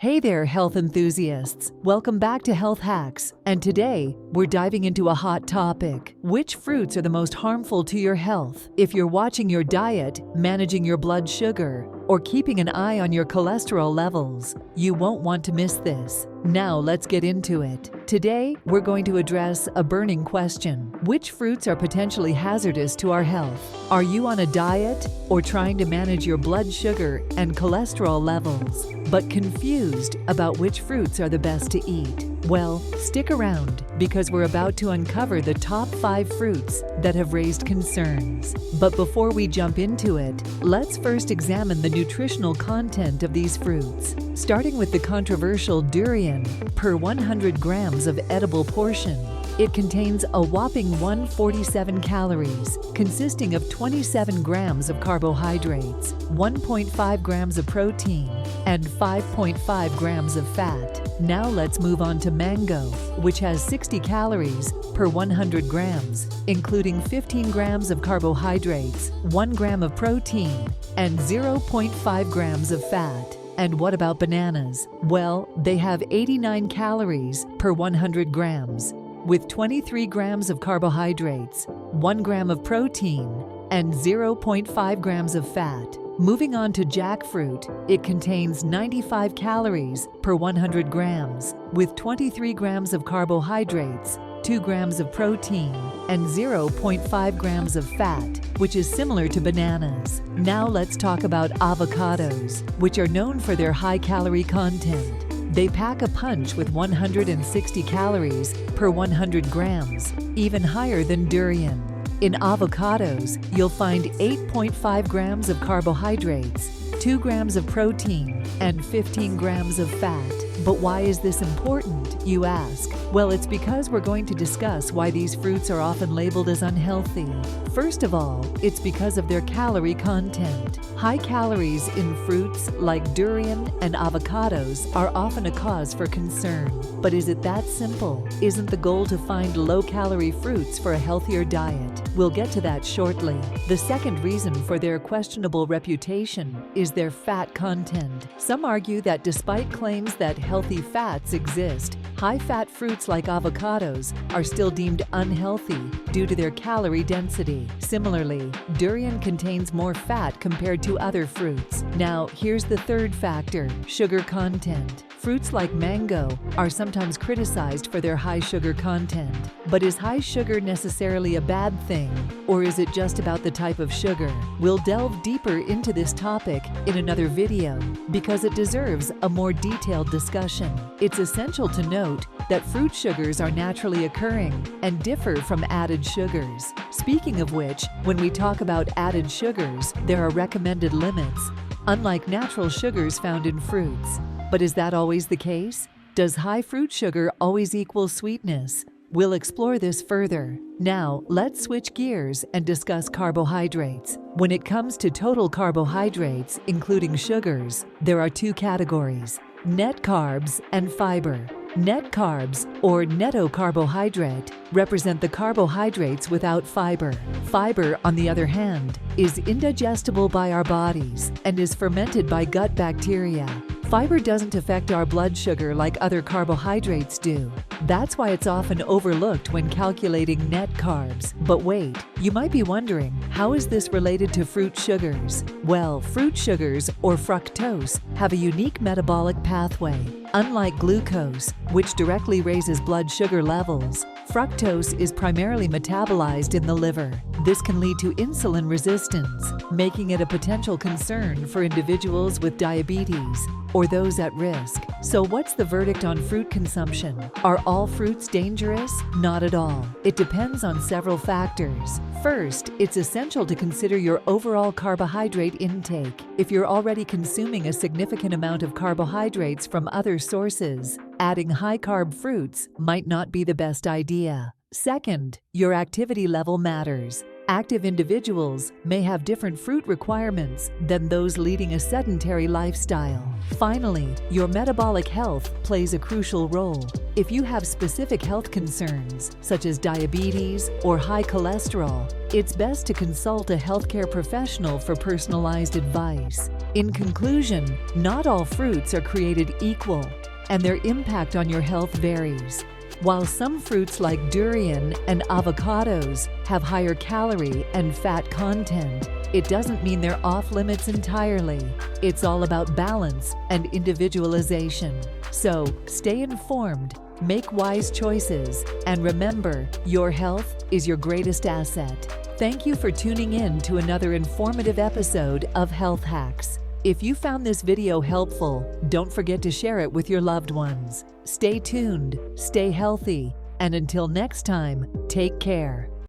Hey there, health enthusiasts! Welcome back to Health Hacks, and today we're diving into a hot topic. Which fruits are the most harmful to your health? If you're watching your diet, managing your blood sugar, or keeping an eye on your cholesterol levels, you won't want to miss this. Now let's get into it. Today, we're going to address a burning question. Which fruits are potentially hazardous to our health? Are you on a diet or trying to manage your blood sugar and cholesterol levels, but confused about which fruits are the best to eat? Well, stick around because we're about to uncover the top 5 fruits that have raised concerns. But before we jump into it, let's first examine the nutritional content of these fruits. Starting with the controversial durian, per 100 grams of edible portion, it contains a whopping 147 calories, consisting of 27 grams of carbohydrates, 1.5 grams of protein, and 5.5 grams of fat. Now let's move on to mango, which has 60 calories per 100 grams, including 15 grams of carbohydrates, 1 gram of protein, and 0.5 grams of fat. And what about bananas? Well, they have 89 calories per 100 grams, with 23 grams of carbohydrates, 1 gram of protein, and 0.5 grams of fat. Moving on to jackfruit, it contains 95 calories per 100 grams, with 23 grams of carbohydrates, 2 grams of protein, and 0.5 grams of fat, which is similar to bananas. Now let's talk about avocados, which are known for their high calorie content. They pack a punch with 160 calories per 100 grams, even higher than durian. In avocados, you'll find 8.5 grams of carbohydrates, 2 grams of protein, and 15 grams of fat. But why is this important, you ask? Well, it's because we're going to discuss why these fruits are often labeled as unhealthy. First of all, it's because of their calorie content. High calories in fruits like durian and avocados are often a cause for concern. But is it that simple? Isn't the goal to find low-calorie fruits for a healthier diet? We'll get to that shortly. The second reason for their questionable reputation is their fat content. Some argue that despite claims that healthy fats exist, high-fat fruits like avocados are still deemed unhealthy due to their calorie density. Similarly, durian contains more fat compared to other fruits. Now, here's the third factor: sugar content. Fruits like mango are sometimes criticized for their high sugar content. But is high sugar necessarily a bad thing, or is it just about the type of sugar? We'll delve deeper into this topic in another video because it deserves a more detailed discussion. It's essential to note that fruit sugars are naturally occurring and differ from added sugars. Speaking of which, when we talk about added sugars, there are recommended limits, unlike natural sugars found in fruits. But is that always the case? Does high fruit sugar always equal sweetness? We'll explore this further. Now, let's switch gears and discuss carbohydrates. When it comes to total carbohydrates, including sugars, there are 2 categories: net carbs and fiber. Net carbs, or netto carbohydrate, represent the carbohydrates without fiber. Fiber, on the other hand, is indigestible by our bodies and is fermented by gut bacteria. Fiber doesn't affect our blood sugar like other carbohydrates do. That's why it's often overlooked when calculating net carbs. But wait, you might be wondering, how is this related to fruit sugars? Well, fruit sugars, or fructose, have a unique metabolic pathway. Unlike glucose, which directly raises blood sugar levels, fructose is primarily metabolized in the liver. This can lead to insulin resistance, making it a potential concern for individuals with diabetes or those at risk. So what's the verdict on fruit consumption? Are all fruits dangerous? Not at all. It depends on several factors. First, it's essential to consider your overall carbohydrate intake. If you're already consuming a significant amount of carbohydrates from other sources, adding high-carb fruits might not be the best idea. Second, your activity level matters. Active individuals may have different fruit requirements than those leading a sedentary lifestyle. Finally, your metabolic health plays a crucial role. If you have specific health concerns, such as diabetes or high cholesterol, it's best to consult a healthcare professional for personalized advice. In conclusion, not all fruits are created equal, and their impact on your health varies. While some fruits like durian and avocados have higher calorie and fat content, it doesn't mean they're off limits entirely. It's all about balance and individualization. So, stay informed, make wise choices, and remember, your health is your greatest asset. Thank you for tuning in to another informative episode of Health Hacks. If you found this video helpful, don't forget to share it with your loved ones. Stay tuned, stay healthy, and until next time, take care.